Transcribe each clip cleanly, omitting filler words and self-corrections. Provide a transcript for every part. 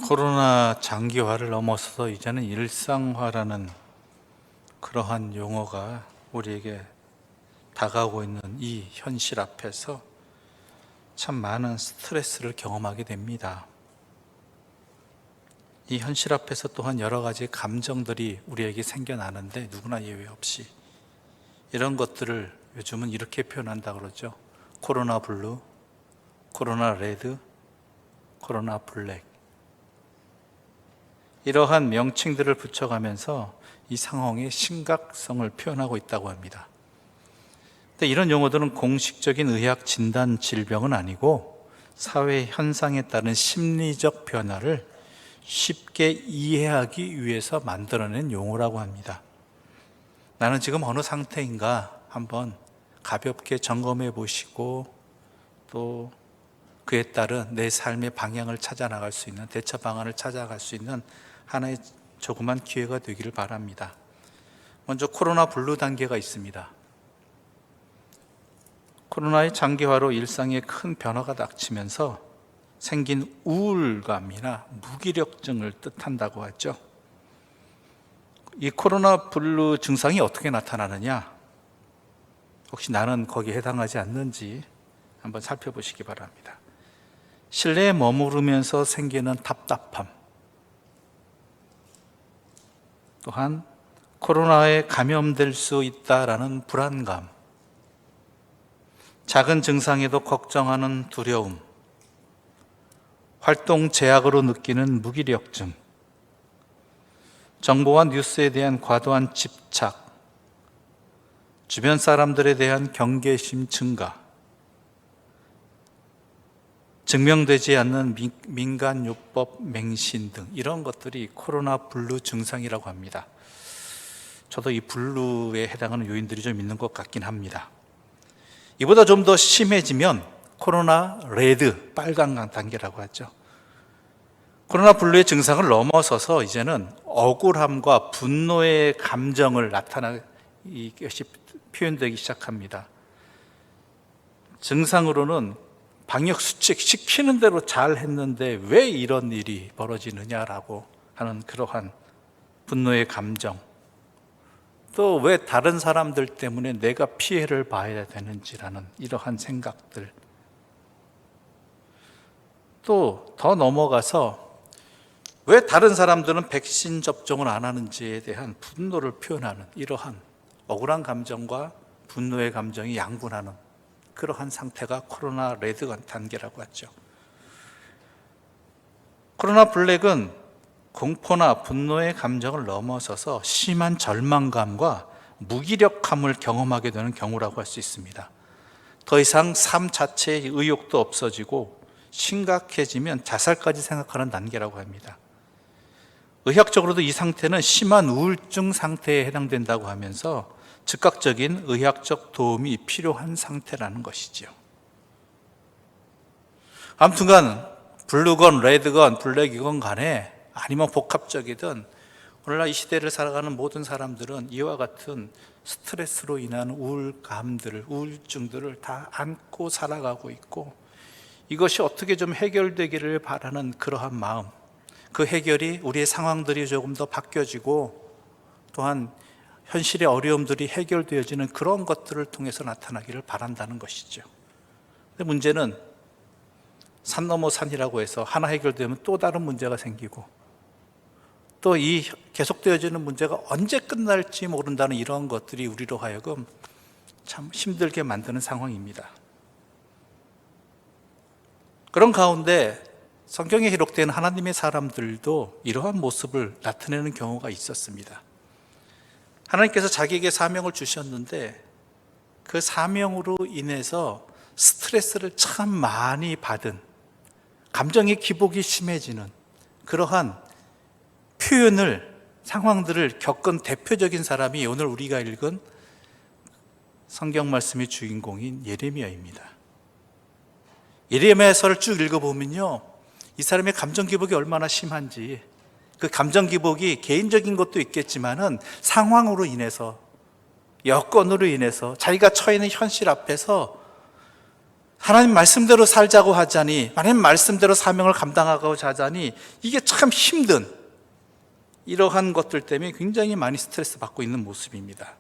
코로나 장기화를 넘어서서 이제는 일상화라는 그러한 용어가 우리에게 다가오고 있는 이 현실 앞에서 참 많은 스트레스를 경험하게 됩니다. 이 현실 앞에서 또한 여러 가지 감정들이 우리에게 생겨나는데 누구나 예외 없이 이런 것들을 요즘은 이렇게 표현한다 그러죠. 코로나 블루, 코로나 레드, 코로나 블랙. 이러한 명칭들을 붙여가면서 이 상황의 심각성을 표현하고 있다고 합니다. 근데 이런 용어들은 공식적인 의학 진단 질병은 아니고 사회 현상에 따른 심리적 변화를 쉽게 이해하기 위해서 만들어낸 용어라고 합니다. 나는 지금 어느 상태인가 한번 가볍게 점검해 보시고 또 그에 따른 내 삶의 방향을 찾아 나갈 수 있는 대처 방안을 찾아갈 수 있는 하나의 조그만 기회가 되기를 바랍니다. 먼저 코로나 블루 단계가 있습니다. 코로나의 장기화로 일상에 큰 변화가 닥치면서 생긴 우울감이나 무기력증을 뜻한다고 하죠. 이 코로나 블루 증상이 어떻게 나타나느냐? 혹시 나는 거기에 해당하지 않는지 한번 살펴보시기 바랍니다. 실내에 머무르면서 생기는 답답함, 또한 코로나에 감염될 수 있다라는 불안감, 작은 증상에도 걱정하는 두려움, 활동 제약으로 느끼는 무기력증, 정보와 뉴스에 대한 과도한 집착, 주변 사람들에 대한 경계심 증가, 증명되지 않는 민간요법 맹신 등 이런 것들이 코로나 블루 증상이라고 합니다. 저도 이 블루에 해당하는 요인들이 좀 있는 것 같긴 합니다. 이보다 좀 더 심해지면 코로나 레드, 빨간 단계라고 하죠. 코로나 블루의 증상을 넘어서서 이제는 억울함과 분노의 감정을 이것이 표현되기 시작합니다. 증상으로는 방역 수칙 시키는 대로 잘 했는데 왜 이런 일이 벌어지느냐라고 하는 그러한 분노의 감정, 또 왜 다른 사람들 때문에 내가 피해를 봐야 되는지라는 이러한 생각들, 또 더 넘어가서 왜 다른 사람들은 백신 접종을 안 하는지에 대한 분노를 표현하는 이러한 억울한 감정과 분노의 감정이 양분하는 그러한 상태가 코로나 레드 단계라고 하죠. 코로나 블랙은 공포나 분노의 감정을 넘어서서 심한 절망감과 무기력함을 경험하게 되는 경우라고 할 수 있습니다. 더 이상 삶 자체의 의욕도 없어지고 심각해지면 자살까지 생각하는 단계라고 합니다. 의학적으로도 이 상태는 심한 우울증 상태에 해당된다고 하면서 즉각적인 의학적 도움이 필요한 상태라는 것이죠. 아무튼간 블루건 레드건 블랙이건 간에 아니면 복합적이든 오늘날 이 시대를 살아가는 모든 사람들은 이와 같은 스트레스로 인한 우울감들을, 우울증들을 다 안고 살아가고 있고 이것이 어떻게 좀 해결되기를 바라는 그러한 마음, 그 해결이 우리의 상황들이 조금 더 바뀌어지고 또한 현실의 어려움들이 해결되어지는 그런 것들을 통해서 나타나기를 바란다는 것이죠. 근데 문제는 산 넘어 산이라고 해서 하나 해결되면 또 다른 문제가 생기고 또 이 계속되어지는 문제가 언제 끝날지 모른다는 이런 것들이 우리로 하여금 참 힘들게 만드는 상황입니다. 그런 가운데 성경에 기록된 하나님의 사람들도 이러한 모습을 나타내는 경우가 있었습니다. 하나님께서 자기에게 사명을 주셨는데 그 사명으로 인해서 스트레스를 참 많이 받은, 감정의 기복이 심해지는 그러한 표현을, 상황들을 겪은 대표적인 사람이 오늘 우리가 읽은 성경 말씀의 주인공인 예레미야입니다. 예레미야서를 쭉 읽어보면요, 이 사람의 감정 기복이 얼마나 심한지, 그 감정 기복이 개인적인 것도 있겠지만은 상황으로 인해서, 여건으로 인해서 자기가 처해 있는 현실 앞에서 하나님 말씀대로 살자고 하자니, 하나님 말씀대로 사명을 감당하고자 하자니 이게 참 힘든, 이러한 것들 때문에 굉장히 많이 스트레스 받고 있는 모습입니다.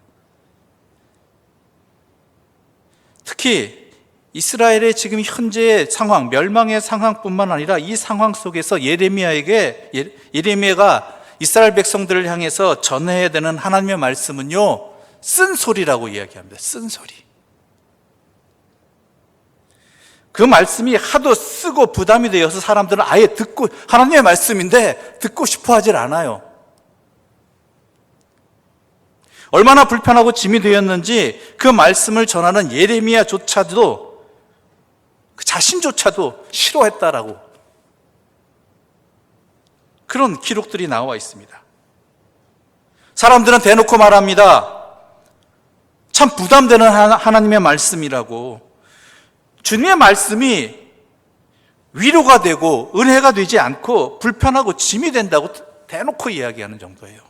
특히 이스라엘의 지금 현재의 상황, 멸망의 상황뿐만 아니라 이 상황 속에서 예레미야가 이스라엘 백성들을 향해서 전해야 되는 하나님의 말씀은요, 쓴소리라고 이야기합니다. 쓴소리. 그 말씀이 하도 쓰고 부담이 되어서 사람들은 아예 하나님의 말씀인데 듣고 싶어 하질 않아요. 얼마나 불편하고 짐이 되었는지 그 말씀을 전하는 예레미야조차도, 그 자신조차도 싫어했다라고 그런 기록들이 나와 있습니다. 사람들은 대놓고 말합니다. 참 부담되는 하나님의 말씀이라고. 주님의 말씀이 위로가 되고 은혜가 되지 않고 불편하고 짐이 된다고 대놓고 이야기하는 정도예요.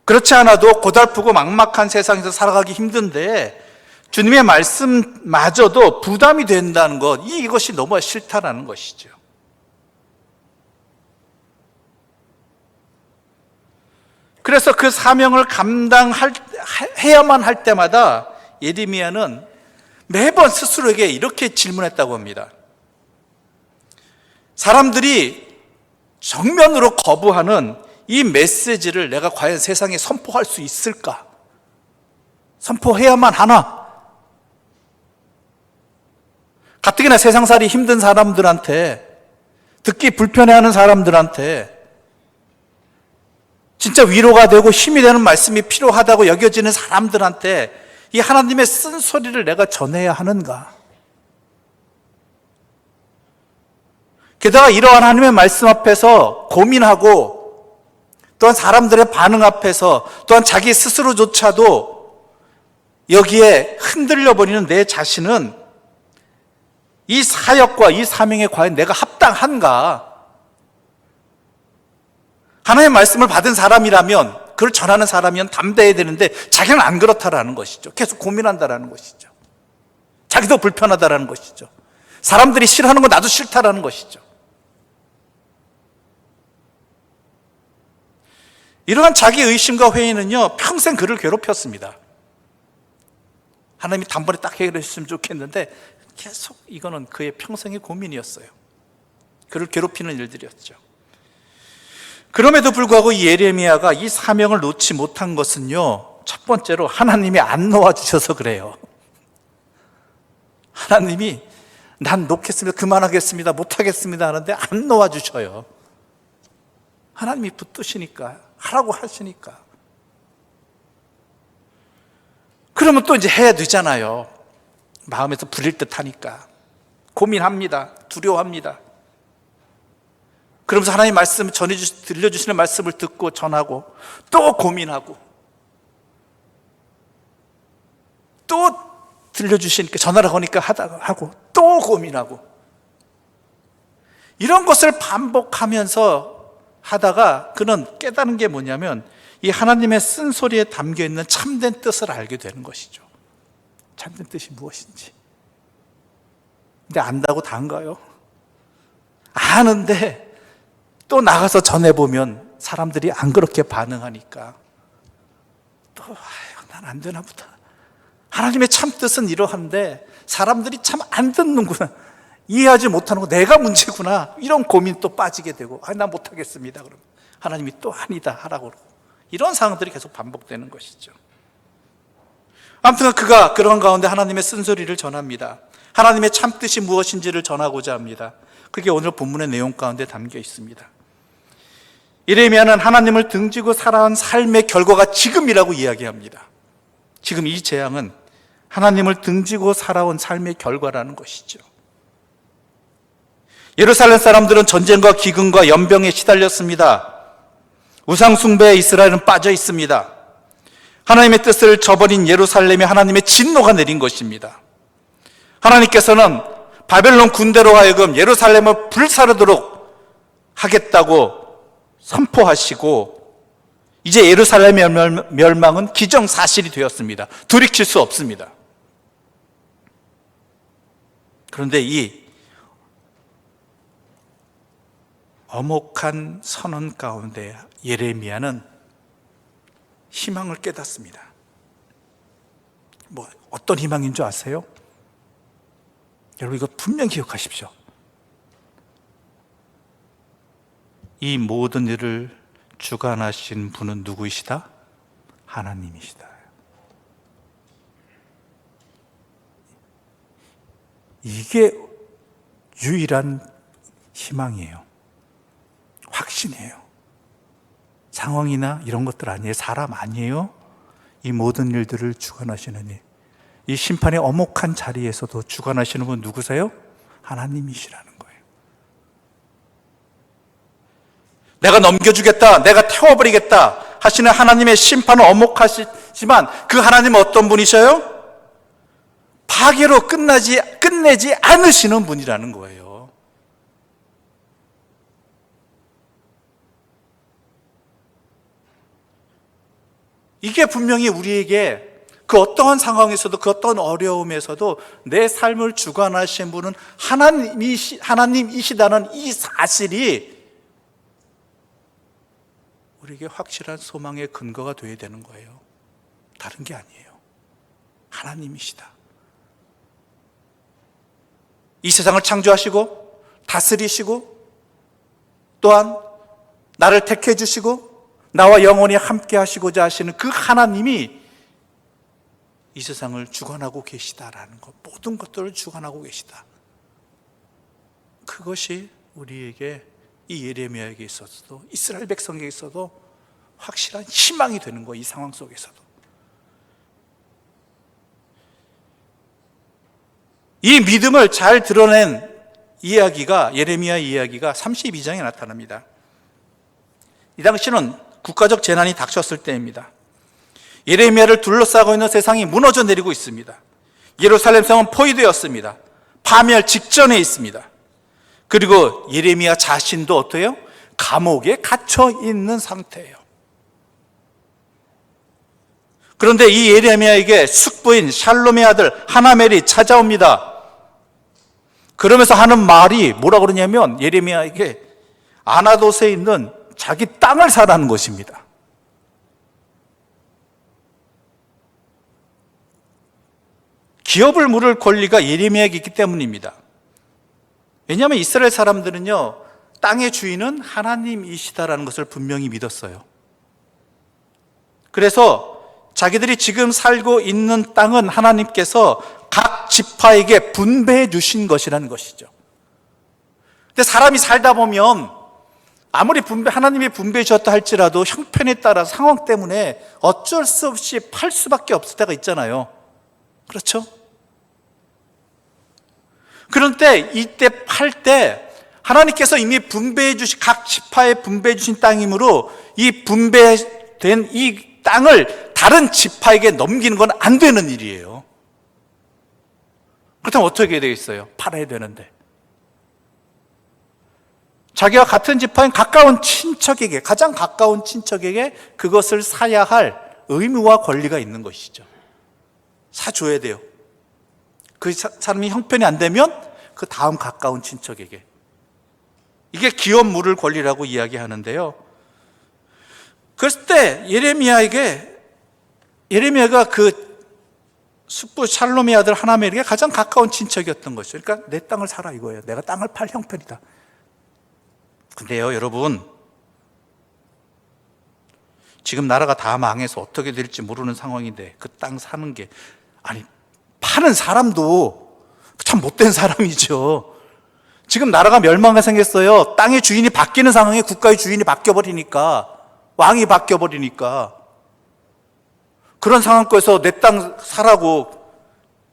그렇지 않아도 고달프고 막막한 세상에서 살아가기 힘든데 주님의 말씀마저도 부담이 된다는 것, 이것이 너무 싫다라는 것이죠. 그래서 그 사명을 감당해야만 할 때마다 예레미야는 매번 스스로에게 이렇게 질문했다고 합니다. 사람들이 정면으로 거부하는 이 메시지를 내가 과연 세상에 선포할 수 있을까? 선포해야만 하나? 가뜩이나 세상살이 힘든 사람들한테, 듣기 불편해하는 사람들한테 진짜 위로가 되고 힘이 되는 말씀이 필요하다고 여겨지는 사람들한테 이 하나님의 쓴소리를 내가 전해야 하는가? 게다가 이러한 하나님의 말씀 앞에서 고민하고, 또한 사람들의 반응 앞에서, 또한 자기 스스로조차도 여기에 흔들려버리는 내 자신은 이 사역과 이 사명에 과연 내가 합당한가? 하나님의 말씀을 받은 사람이라면, 그걸 전하는 사람이면 담대해야 되는데 자기는 안 그렇다라는 것이죠. 계속 고민한다라는 것이죠. 자기도 불편하다라는 것이죠. 사람들이 싫어하는 건 나도 싫다라는 것이죠. 이러한 자기 의심과 회의는요, 평생 그를 괴롭혔습니다. 하나님이 단번에 딱 해결해 주셨으면 좋겠는데 계속 이거는 그의 평생의 고민이었어요. 그를 괴롭히는 일들이었죠. 그럼에도 불구하고 이 예레미야가 이 사명을 놓지 못한 것은요, 첫 번째로 하나님이 안 놓아주셔서 그래요. 하나님이 난 놓겠습니다, 그만하겠습니다, 못하겠습니다 하는데 안 놓아주셔요. 하나님이 붙드시니까, 하라고 하시니까. 그러면 또 이제 해야 되잖아요. 마음에서 부릴 듯 하니까 고민합니다, 두려워합니다. 그러면서 하나님 말씀 들려주시는 말씀을 듣고 전하고, 또 고민하고, 또 들려주시니까 전화를 하니까 하고, 또 고민하고, 이런 것을 반복하면서 하다가 그는 깨달은 게 뭐냐면 이 하나님의 쓴소리에 담겨있는 참된 뜻을 알게 되는 것이죠. 참된 뜻이 무엇인지. 근데 안다고 다 안가요? 아는데 또 나가서 전해보면 사람들이 안 그렇게 반응하니까 또 난 안 되나 보다. 하나님의 참뜻은 이러한데 사람들이 참 안 듣는구나, 이해하지 못하는 거 내가 문제구나, 이런 고민 또 빠지게 되고, 난 못하겠습니다. 그러면 하나님이 또 아니다 하라고 그러고, 이런 상황들이 계속 반복되는 것이죠. 아무튼 그가 그런 가운데 하나님의 쓴소리를 전합니다. 하나님의 참뜻이 무엇인지를 전하고자 합니다. 그게 오늘 본문의 내용 가운데 담겨 있습니다. 예레미야는 하나님을 등지고 살아온 삶의 결과가 지금이라고 이야기합니다. 지금 이 재앙은 하나님을 등지고 살아온 삶의 결과라는 것이죠. 예루살렘 사람들은 전쟁과 기근과 연병에 시달렸습니다. 우상 숭배에 이스라엘은 빠져 있습니다. 하나님의 뜻을 저버린 예루살렘에 하나님의 진노가 내린 것입니다. 하나님께서는 바벨론 군대로 하여금 예루살렘을 불사르도록 하겠다고 선포하시고, 이제 예루살렘의 멸망은 기정사실이 되었습니다. 돌이킬 수 없습니다. 그런데 이 엄혹한 선언 가운데 예레미야는 희망을 깨닫습니다. 뭐 어떤 희망인 줄 아세요? 여러분 이거 분명히 기억하십시오. 이 모든 일을 주관하신 분은 누구이시다? 하나님이시다. 이게 유일한 희망이에요. 확신이에요. 상황이나 이런 것들 아니에요. 사람 아니에요. 이 모든 일들을 주관하시는 이. 이 심판의 엄혹한 자리에서도 주관하시는 분 누구세요? 하나님이시라는 거예요. 내가 넘겨주겠다, 내가 태워버리겠다 하시는 하나님의 심판은 엄혹하시지만 그 하나님은 어떤 분이셔요? 파괴로 끝내지 않으시는 분이라는 거예요. 이게 분명히 우리에게 그 어떠한 상황에서도 그 어떠한 어려움에서도 내 삶을 주관하신 분은 하나님이시다는 이 사실이 우리에게 확실한 소망의 근거가 되어야 되는 거예요. 다른 게 아니에요. 하나님이시다. 이 세상을 창조하시고 다스리시고 또한 나를 택해 주시고 나와 영원히 함께 하시고자 하시는 그 하나님이 이 세상을 주관하고 계시다라는 것, 모든 것들을 주관하고 계시다. 그것이 우리에게 이 예레미야에게 있어서도 이스라엘 백성에게 있어도 확실한 희망이 되는 거예요. 이 상황 속에서도. 이 믿음을 잘 드러낸 이야기가 예레미야 이야기가 32장에 나타납니다. 이 당시는 국가적 재난이 닥쳤을 때입니다. 예레미야를 둘러싸고 있는 세상이 무너져 내리고 있습니다. 예루살렘 성은 포위되었습니다. 파멸 직전에 있습니다. 그리고 예레미야 자신도 어때요? 감옥에 갇혀 있는 상태예요. 그런데 이 예레미야에게 숙부인 샬롬의 아들 하나멜이 찾아옵니다. 그러면서 하는 말이 뭐라 그러냐면 예레미야에게 아나돗에 있는 자기 땅을 사라는 것입니다. 기업을 물을 권리가 예레미야에게 있기 때문입니다. 왜냐하면 이스라엘 사람들은요, 땅의 주인은 하나님이시다라는 것을 분명히 믿었어요. 그래서 자기들이 지금 살고 있는 땅은 하나님께서 각 지파에게 분배해 주신 것이라는 것이죠. 근데 사람이 살다 보면 아무리 하나님이 분배해 주셨다 할지라도 형편에 따라 상황 때문에 어쩔 수 없이 팔 수밖에 없을 때가 있잖아요. 그렇죠? 그런데 이때 팔 때 하나님께서 이미 분배해 주신 각 지파에 분배해 주신 땅이므로 이 분배된 이 땅을 다른 지파에게 넘기는 건 안 되는 일이에요. 그렇다면 어떻게 해야 되겠어요? 팔아야 되는데. 자기와 같은 지파인 가까운 친척에게, 가장 가까운 친척에게 그것을 사야 할 의무와 권리가 있는 것이죠. 사줘야 돼요. 그 사람이 형편이 안 되면 그 다음 가까운 친척에게. 이게 기업 물을 권리라고 이야기하는데요. 그랬을 때 예레미야가 그 숙부 샬롬의 아들 하나멜에게 가장 가까운 친척이었던 것이죠. 그러니까 내 땅을 사라 이거예요. 내가 땅을 팔 형편이다. 근데요, 여러분, 지금 나라가 다 망해서 어떻게 될지 모르는 상황인데 그 땅 사는 게, 아니, 파는 사람도 참 못된 사람이죠. 지금 나라가 멸망이 생겼어요. 땅의 주인이 바뀌는 상황에 국가의 주인이 바뀌어버리니까, 왕이 바뀌어버리니까. 그런 상황 속에서 내 땅 사라고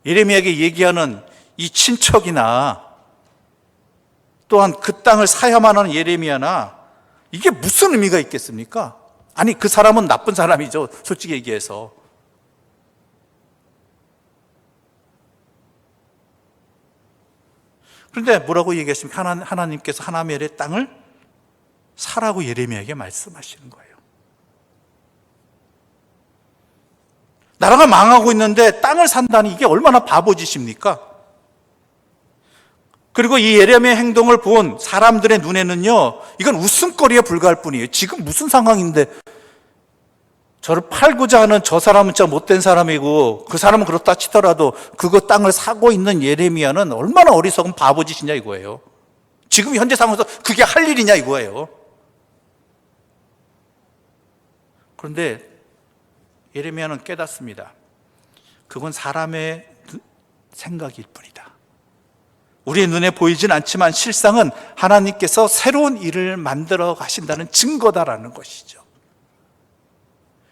예레미야에게 얘기하는 이 친척이나 또한 그 땅을 사야만 하는 예레미야나 이게 무슨 의미가 있겠습니까? 아니, 그 사람은 나쁜 사람이죠. 솔직히 얘기해서. 그런데 뭐라고 얘기했습니까? 하나님께서 하나멜의 땅을 사라고 예레미야에게 말씀하시는 거예요. 나라가 망하고 있는데 땅을 산다니 이게 얼마나 바보짓입니까? 그리고 이 예레미야의 행동을 본 사람들의 눈에는요, 이건 웃음거리에 불과할 뿐이에요. 지금 무슨 상황인데 저를 팔고자 하는 저 사람은 진짜 못된 사람이고, 그 사람은 그렇다 치더라도 그거 땅을 사고 있는 예레미야는 얼마나 어리석은 바보짓이냐 이거예요. 지금 현재 상황에서 그게 할 일이냐 이거예요. 그런데 예레미야는 깨닫습니다. 그건 사람의 생각일 뿐이다. 우리의 눈에 보이진 않지만 실상은 하나님께서 새로운 일을 만들어 가신다는 증거다라는 것이죠.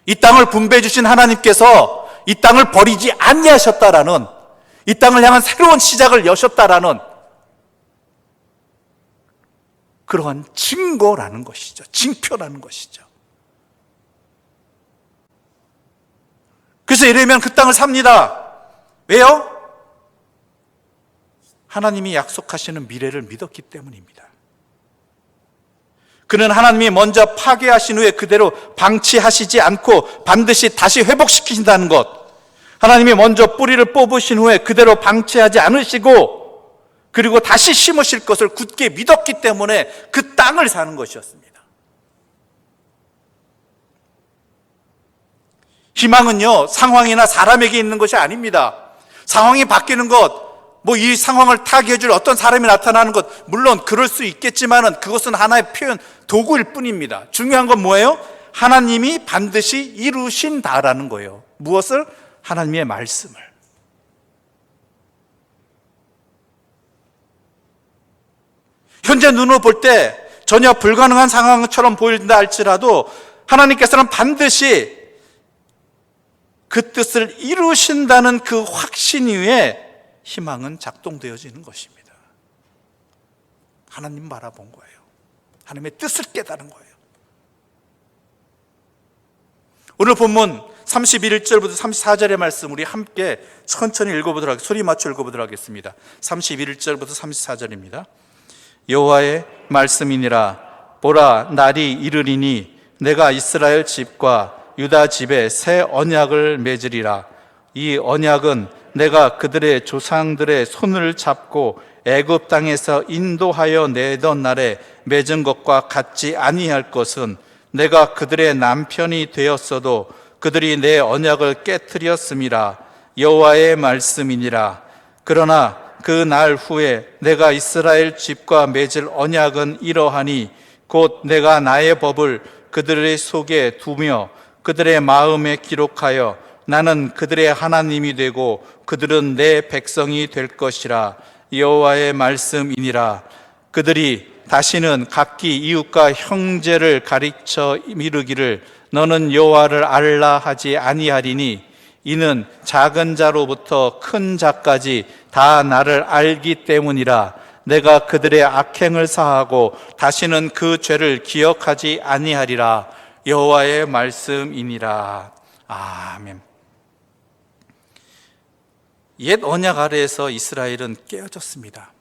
이 땅을 분배해 주신 하나님께서 이 땅을 버리지 아니하셨다라는, 이 땅을 향한 새로운 시작을 여셨다라는 그러한 증거라는 것이죠. 징표라는 것이죠. 그래서 예레미야는 그 땅을 삽니다. 왜요? 하나님이 약속하시는 미래를 믿었기 때문입니다. 그는 하나님이 먼저 파괴하신 후에 그대로 방치하시지 않고 반드시 다시 회복시키신다는 것, 하나님이 먼저 뿌리를 뽑으신 후에 그대로 방치하지 않으시고 그리고 다시 심으실 것을 굳게 믿었기 때문에 그 땅을 사는 것이었습니다. 희망은요, 상황이나 사람에게 있는 것이 아닙니다. 상황이 바뀌는 것, 이 상황을 타개해 줄 어떤 사람이 나타나는 것, 물론 그럴 수 있겠지만은 그것은 하나의 표현, 도구일 뿐입니다. 중요한 건 뭐예요? 하나님이 반드시 이루신다라는 거예요. 무엇을? 하나님의 말씀을. 현재 눈으로 볼 때 전혀 불가능한 상황처럼 보인다 할지라도 하나님께서는 반드시 그 뜻을 이루신다는 그 확신 위에 희망은 작동되어지는 것입니다. 하나님 바라본 거예요. 하나님의 뜻을 깨달은 거예요. 오늘 본문 31절부터 34절의 말씀 우리 함께 천천히 읽어보도록 하겠습니다. 소리 맞춰 읽어보도록 하겠습니다. 31절부터 34절입니다. 여호와의 말씀이니라. 보라, 날이 이르리니 내가 이스라엘 집과 유다 집에 새 언약을 맺으리라. 이 언약은 내가 그들의 조상들의 손을 잡고 애굽 땅에서 인도하여 내던 날에 맺은 것과 같지 아니할 것은, 내가 그들의 남편이 되었어도 그들이 내 언약을 깨뜨렸음이라. 여호와의 말씀이니라. 그러나 그 날 후에 내가 이스라엘 집과 맺을 언약은 이러하니 곧 내가 나의 법을 그들의 속에 두며 그들의 마음에 기록하여 나는 그들의 하나님이 되고 그들은 내 백성이 될 것이라. 여호와의 말씀이니라. 그들이 다시는 각기 이웃과 형제를 가르쳐 이르기를 너는 여호와를 알라 하지 아니하리니, 이는 작은 자로부터 큰 자까지 다 나를 알기 때문이라. 내가 그들의 악행을 사하고 다시는 그 죄를 기억하지 아니하리라. 여호와의 말씀이니라. 아멘. 옛 언약 아래에서 이스라엘은 깨어졌습니다.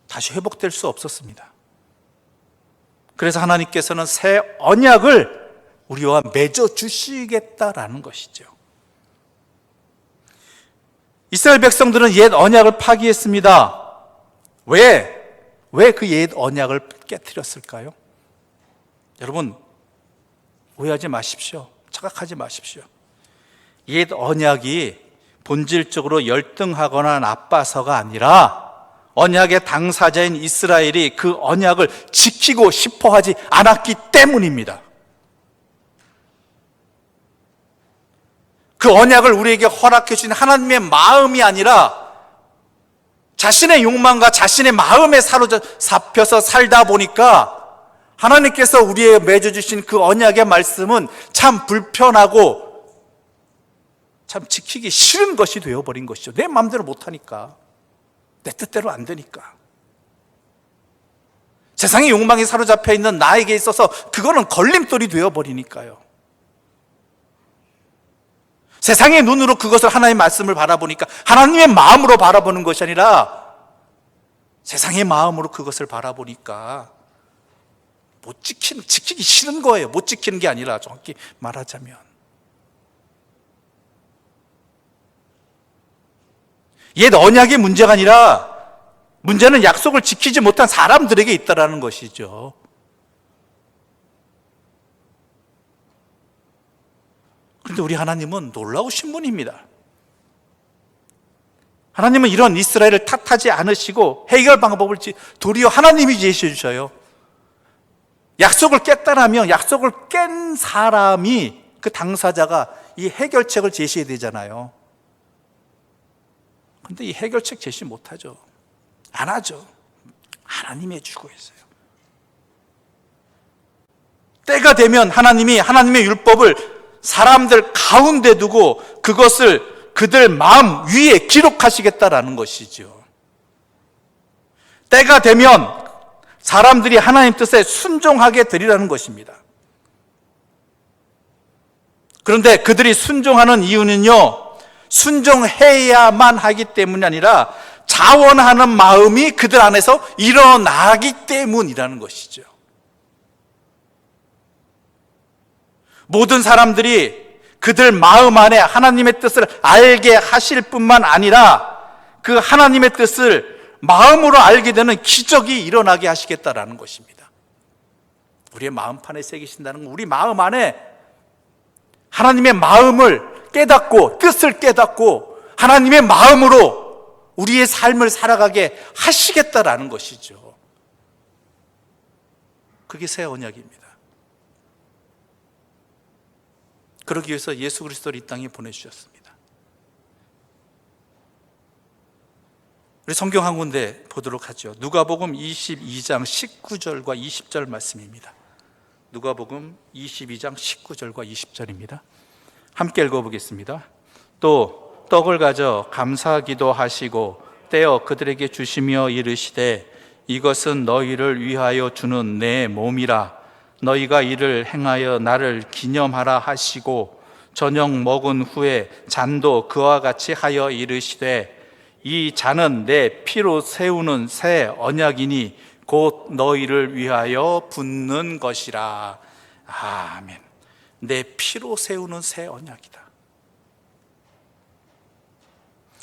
다시 회복될 수 없었습니다. 그래서 하나님께서는 새 언약을 우리와 맺어 주시겠다라는 것이죠. 이스라엘 백성들은 옛 언약을 파기했습니다. 왜 그 옛 언약을 깨뜨렸을까요? 여러분, 오해하지 마십시오. 착각하지 마십시오. 옛 언약이 본질적으로 열등하거나 나빠서가 아니라 언약의 당사자인 이스라엘이 그 언약을 지키고 싶어 하지 않았기 때문입니다. 그 언약을 우리에게 허락해 주신 하나님의 마음이 아니라 자신의 욕망과 자신의 마음에 사로잡혀서 살다 보니까 하나님께서 우리에게 맺어주신 그 언약의 말씀은 참 불편하고 참 지키기 싫은 것이 되어버린 것이죠. 내 마음대로 못하니까, 내 뜻대로 안 되니까. 세상의 욕망에 사로잡혀 있는 나에게 있어서 그거는 걸림돌이 되어버리니까요. 세상의 눈으로 그것을 하나님의 말씀을 바라보니까 하나님의 마음으로 바라보는 것이 아니라 세상의 마음으로 그것을 바라보니까 지키기 싫은 거예요. 못 지키는 게 아니라, 정확히 말하자면. 옛 언약의 문제가 아니라 문제는 약속을 지키지 못한 사람들에게 있다라는 것이죠. 그런데 우리 하나님은 놀라우신 분입니다. 하나님은 이런 이스라엘을 탓하지 않으시고 해결 방법을 도리어 하나님이 제시해 주셔요. 약속을 깼다라면 약속을 깬 사람이, 그 당사자가 이 해결책을 제시해야 되잖아요. 그런데 이 해결책 제시 못하죠. 안 하죠. 하나님이 해주고 있어요. 때가 되면 하나님이 하나님의 율법을 사람들 가운데 두고 그것을 그들 마음 위에 기록하시겠다라는 것이죠. 때가 되면 사람들이 하나님 뜻에 순종하게 되리라는 것입니다. 그런데 그들이 순종하는 이유는요, 순종해야만 하기 때문이 아니라 자원하는 마음이 그들 안에서 일어나기 때문이라는 것이죠. 모든 사람들이 그들 마음 안에 하나님의 뜻을 알게 하실 뿐만 아니라 그 하나님의 뜻을 마음으로 알게 되는 기적이 일어나게 하시겠다라는 것입니다. 우리의 마음판에 새기신다는 건 우리 마음 안에 하나님의 마음을 깨닫고 뜻을 깨닫고 하나님의 마음으로 우리의 삶을 살아가게 하시겠다라는 것이죠. 그게 새 언약입니다. 그러기 위해서 예수 그리스도를 이 땅에 보내주셨습니다. 우리 성경 한 군데 보도록 하죠. 누가복음 22장 19절과 20절 말씀입니다. 누가복음 22장 19절과 20절입니다. 함께 읽어보겠습니다. 또 떡을 가져 감사기도 하시고 떼어 그들에게 주시며 이르시되 이것은 너희를 위하여 주는 내 몸이라 너희가 이를 행하여 나를 기념하라 하시고 저녁 먹은 후에 잔도 그와 같이 하여 이르시되 이 잔은 내 피로 세우는 새 언약이니 곧 너희를 위하여 붓는 것이라. 아멘. 내 피로 세우는 새 언약이다.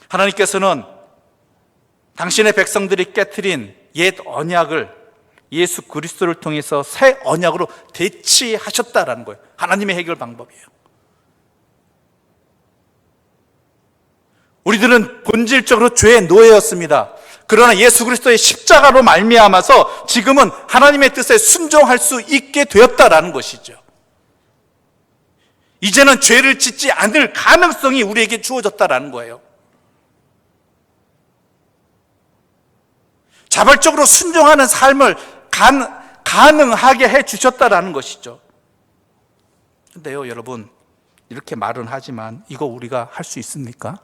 하나님께서는 당신의 백성들이 깨트린 옛 언약을 예수 그리스도를 통해서 새 언약으로 대치하셨다라는 거예요. 하나님의 해결 방법이에요. 우리들은 본질적으로 죄의 노예였습니다. 그러나 예수 그리스도의 십자가로 말미암아서 지금은 하나님의 뜻에 순종할 수 있게 되었다라는 것이죠. 이제는 죄를 짓지 않을 가능성이 우리에게 주어졌다라는 거예요. 자발적으로 순종하는 삶을 가능하게 해주셨다라는 것이죠. 그런데요, 여러분, 이렇게 말은 하지만 이거 우리가 할 수 있습니까?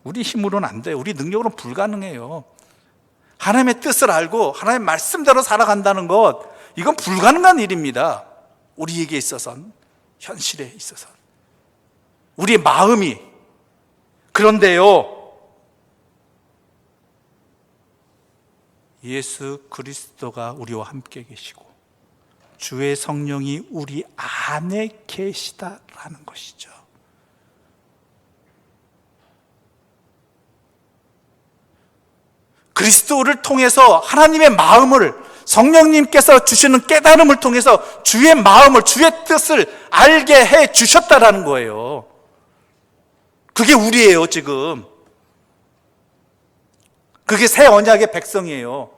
우리 힘으로는 안 돼요. 우리 능력으로는 불가능해요. 하나님의 뜻을 알고 하나님의 말씀대로 살아간다는 것, 이건 불가능한 일입니다. 우리에게 있어서는, 현실에 있어서는. 우리의 마음이. 그런데요, 예수 그리스도가 우리와 함께 계시고 주의 성령이 우리 안에 계시다라는 것이죠. 그리스도를 통해서 하나님의 마음을 성령님께서 주시는 깨달음을 통해서 주의 마음을, 주의 뜻을 알게 해 주셨다라는 거예요. 그게 우리예요, 지금. 그게 새 언약의 백성이에요.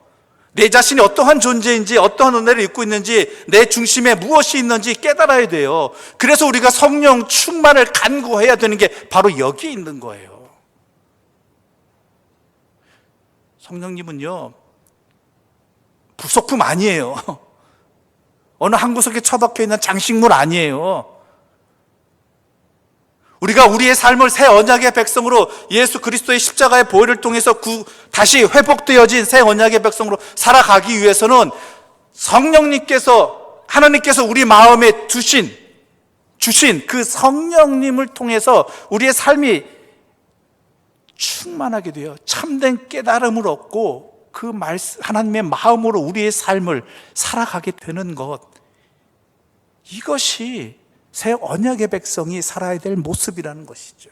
내 자신이 어떠한 존재인지, 어떠한 은혜를 입고 있는지, 내 중심에 무엇이 있는지 깨달아야 돼요. 그래서 우리가 성령 충만을 간구해야 되는 게 바로 여기 있는 거예요. 성령님은요, 부속품 아니에요. 어느 한 구석에 처박혀 있는 장식물 아니에요. 우리가 우리의 삶을 새 언약의 백성으로 예수 그리스도의 십자가의 보혈을 통해서 다시 회복되어진 새 언약의 백성으로 살아가기 위해서는 성령님께서, 하나님께서 우리 마음에 주신 그 성령님을 통해서 우리의 삶이 충만하게 되어 참된 깨달음을 얻고 그 말씀, 하나님의 마음으로 우리의 삶을 살아가게 되는 것, 이것이 새 언약의 백성이 살아야 될 모습이라는 것이죠.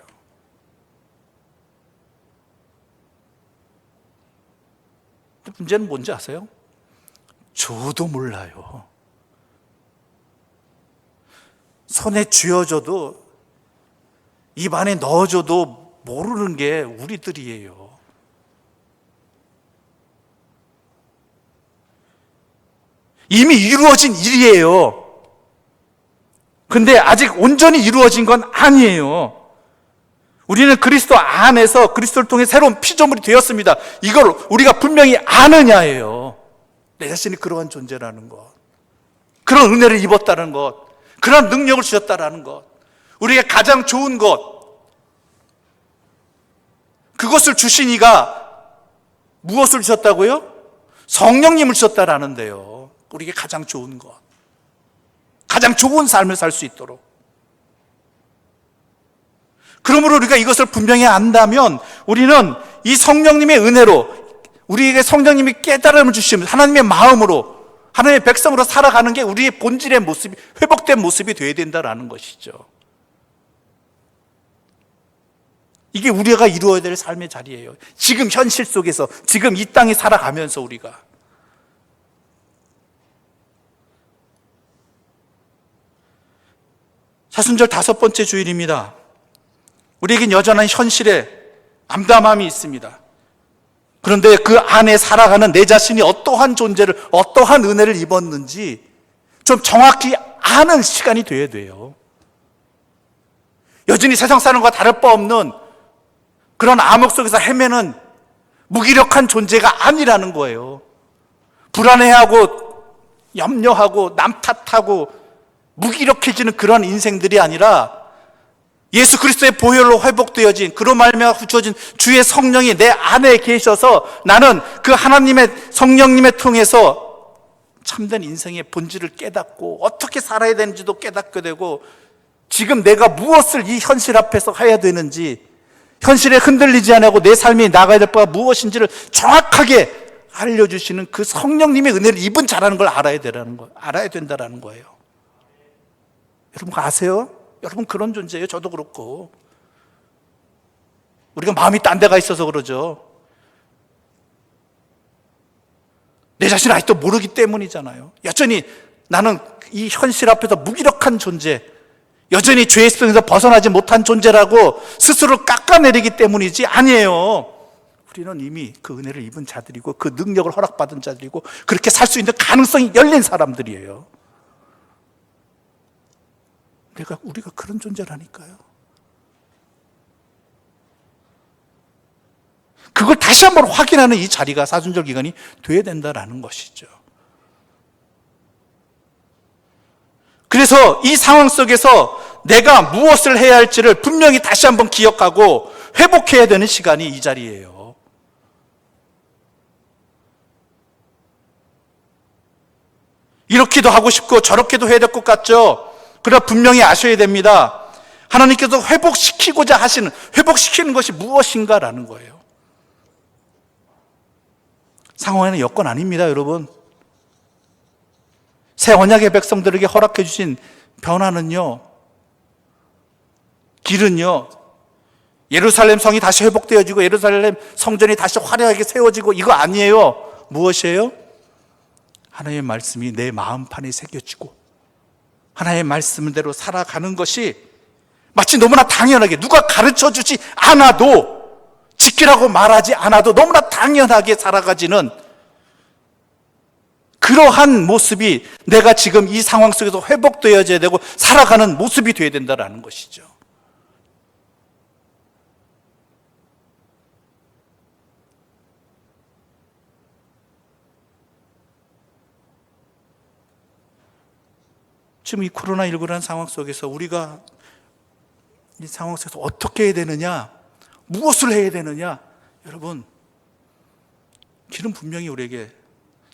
문제는 뭔지 아세요? 저도 몰라요. 손에 쥐어줘도 입안에 넣어줘도 모르는 게 우리들이에요. 이미 이루어진 일이에요. 근데 아직 온전히 이루어진 건 아니에요. 우리는 그리스도 안에서 그리스도를 통해 새로운 피조물이 되었습니다. 이걸 우리가 분명히 아느냐예요. 내 자신이 그러한 존재라는 것, 그런 은혜를 입었다는 것, 그런 능력을 주셨다는 것, 우리에게 가장 좋은 것, 그것을 주신 이가 무엇을 주셨다고요? 성령님을 주셨다라는데요. 우리에게 가장 좋은 것, 가장 좋은 삶을 살 수 있도록. 그러므로 우리가 이것을 분명히 안다면 우리는 이 성령님의 은혜로, 우리에게 성령님이 깨달음을 주시면 하나님의 마음으로, 하나님의 백성으로 살아가는 게 우리의 본질의 모습이, 회복된 모습이 되어야 된다는 것이죠. 이게 우리가 이루어야 될 삶의 자리예요. 지금 현실 속에서, 지금 이 땅에 살아가면서 우리가. 사순절 5번째 주일입니다. 우리에겐 여전한 현실에 암담함이 있습니다. 그런데 그 안에 살아가는 내 자신이 어떠한 존재를, 어떠한 은혜를 입었는지 좀 정확히 아는 시간이 돼야 돼요. 여전히 세상 사는 것과 다를 바 없는 그런 암흑 속에서 헤매는 무기력한 존재가 아니라는 거예요. 불안해하고 염려하고 남 탓하고 무기력해지는 그런 인생들이 아니라 예수 그리스도의 보혈로 회복되어진, 그로 말미암아 주어진 주의 성령이 내 안에 계셔서 나는 그 하나님의 성령님을 통해서 참된 인생의 본질을 깨닫고 어떻게 살아야 되는지도 깨닫게 되고, 지금 내가 무엇을 이 현실 앞에서 해야 되는지, 현실에 흔들리지 않고 내 삶이 나가야 될 바가 무엇인지를 정확하게 알려주시는 그 성령님의 은혜를 입은 자라는 걸 알아야 된다는 거예요. 여러분 아세요? 여러분 그런 존재예요. 저도 그렇고. 우리가 마음이 딴 데가 있어서 그러죠. 내 자신을 아직도 모르기 때문이잖아요. 여전히 나는 이 현실 앞에서 무기력한 존재, 여전히 죄의 습성에서 벗어나지 못한 존재라고 스스로를 깎아내리기 때문이지 아니에요. 우리는 이미 그 은혜를 입은 자들이고 그 능력을 허락받은 자들이고 그렇게 살 수 있는 가능성이 열린 사람들이에요. 우리가 그런 존재라니까요. 그걸 다시 한번 확인하는 이 자리가 사순절 기간이 돼야 된다는 것이죠. 그래서 이 상황 속에서 내가 무엇을 해야 할지를 분명히 다시 한번 기억하고 회복해야 되는 시간이 이 자리예요. 이렇게도 하고 싶고 저렇게도 해야 될 것 같죠? 그러나 분명히 아셔야 됩니다. 하나님께서 회복시키고자 하시는, 회복시키는 것이 무엇인가라는 거예요. 상황에는 여건 아닙니다, 여러분. 새 언약의 백성들에게 허락해 주신 변화는요, 길은요, 예루살렘 성이 다시 회복되어지고 예루살렘 성전이 다시 화려하게 세워지고 이거 아니에요. 무엇이에요? 하나님의 말씀이 내 마음판에 새겨지고 하나님의 말씀대로 살아가는 것이 마치 너무나 당연하게, 누가 가르쳐 주지 않아도, 지키라고 말하지 않아도 너무나 당연하게 살아가지는 그러한 모습이 내가 지금 이 상황 속에서 회복되어져야 되고 살아가는 모습이 되어야 된다는 것이죠. 지금 이 코로나19라는 상황 속에서 우리가 이 상황 속에서 어떻게 해야 되느냐, 무엇을 해야 되느냐, 여러분 길은 분명히 우리에게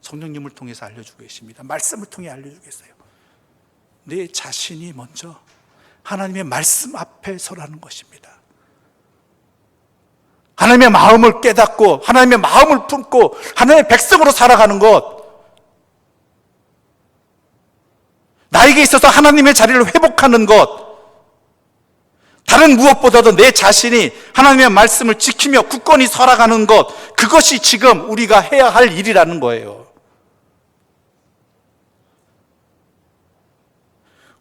성령님을 통해서 알려주고 계십니다. 말씀을 통해 알려주고 계세요. 내 자신이 먼저 하나님의 말씀 앞에 서라는 것입니다. 하나님의 마음을 깨닫고 하나님의 마음을 품고 하나님의 백성으로 살아가는 것, 나에게 있어서 하나님의 자리를 회복하는 것, 다른 무엇보다도 내 자신이 하나님의 말씀을 지키며 굳건히 살아가는 것, 그것이 지금 우리가 해야 할 일이라는 거예요.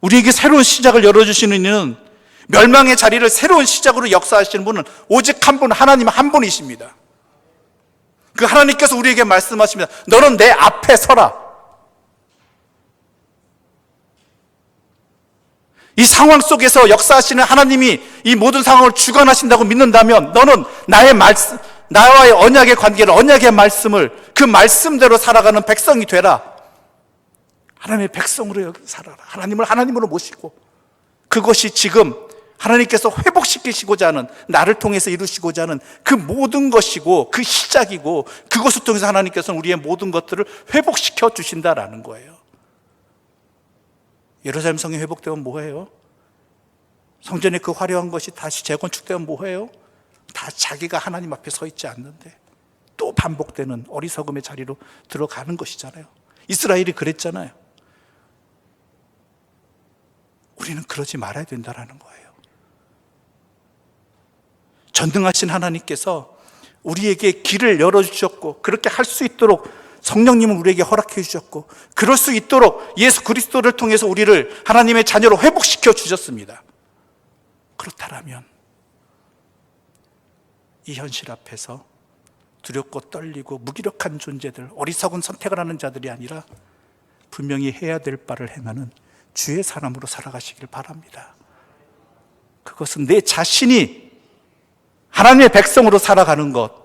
우리에게 새로운 시작을 열어주시는 이는, 멸망의 자리를 새로운 시작으로 역사하시는 분은 오직 한 분, 하나님 한 분이십니다. 그 하나님께서 우리에게 말씀하십니다. 너는 내 앞에 서라. 이 상황 속에서 역사하시는 하나님이 이 모든 상황을 주관하신다고 믿는다면, 너는 나의 말씀, 나와의 언약의 관계를, 언약의 말씀을, 그 말씀대로 살아가는 백성이 되라. 하나님의 백성으로 살아라. 하나님을 하나님으로 모시고, 그것이 지금 하나님께서 회복시키시고자 하는, 나를 통해서 이루시고자 하는 그 모든 것이고, 그 시작이고, 그것을 통해서 하나님께서는 우리의 모든 것들을 회복시켜 주신다라는 거예요. 예루살렘 성이 회복되면 뭐해요? 성전의 그 화려한 것이 다시 재건축되면 뭐해요? 다 자기가 하나님 앞에 서 있지 않는데 또 반복되는 어리석음의 자리로 들어가는 것이잖아요. 이스라엘이 그랬잖아요. 우리는 그러지 말아야 된다는 거예요. 전능하신 하나님께서 우리에게 길을 열어주셨고, 그렇게 할 수 있도록 성령님은 우리에게 허락해 주셨고, 그럴 수 있도록 예수 그리스도를 통해서 우리를 하나님의 자녀로 회복시켜 주셨습니다. 그렇다면 이 현실 앞에서 두렵고 떨리고 무기력한 존재들, 어리석은 선택을 하는 자들이 아니라 분명히 해야 될 바를 행하는 주의 사람으로 살아가시길 바랍니다. 그것은 내 자신이 하나님의 백성으로 살아가는 것,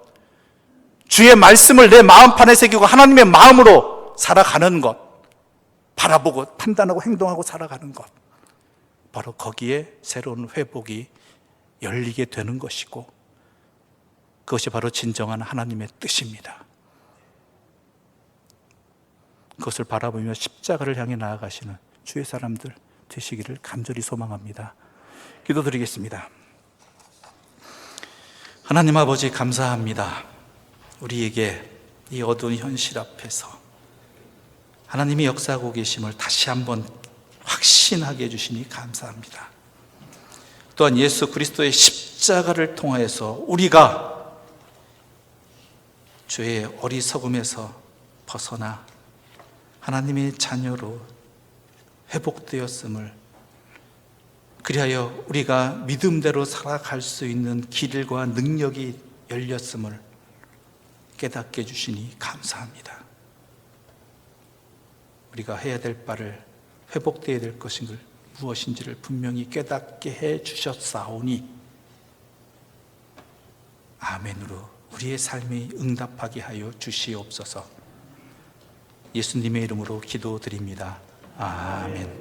주의 말씀을 내 마음판에 새기고 하나님의 마음으로 살아가는 것, 바라보고 판단하고 행동하고 살아가는 것, 바로 거기에 새로운 회복이 열리게 되는 것이고, 그것이 바로 진정한 하나님의 뜻입니다. 그것을 바라보며 십자가를 향해 나아가시는 주의 사람들 되시기를 간절히 소망합니다. 기도드리겠습니다. 하나님 아버지, 감사합니다. 우리에게 이 어두운 현실 앞에서 하나님이 역사하고 계심을 다시 한번 확신하게 해주시니 감사합니다. 또한 예수 그리스도의 십자가를 통하여서 우리가 죄의 어리석음에서 벗어나 하나님의 자녀로 회복되었음을, 그리하여 우리가 믿음대로 살아갈 수 있는 길과 능력이 열렸음을 깨닫게 해주시니 감사합니다. 우리가 해야 될 바를, 회복되어야 될 것인 무엇인지를 분명히 깨닫게 해주셨사오니 아멘으로 우리의 삶이 응답하게 하여 주시옵소서. 예수님의 이름으로 기도드립니다. 아멘.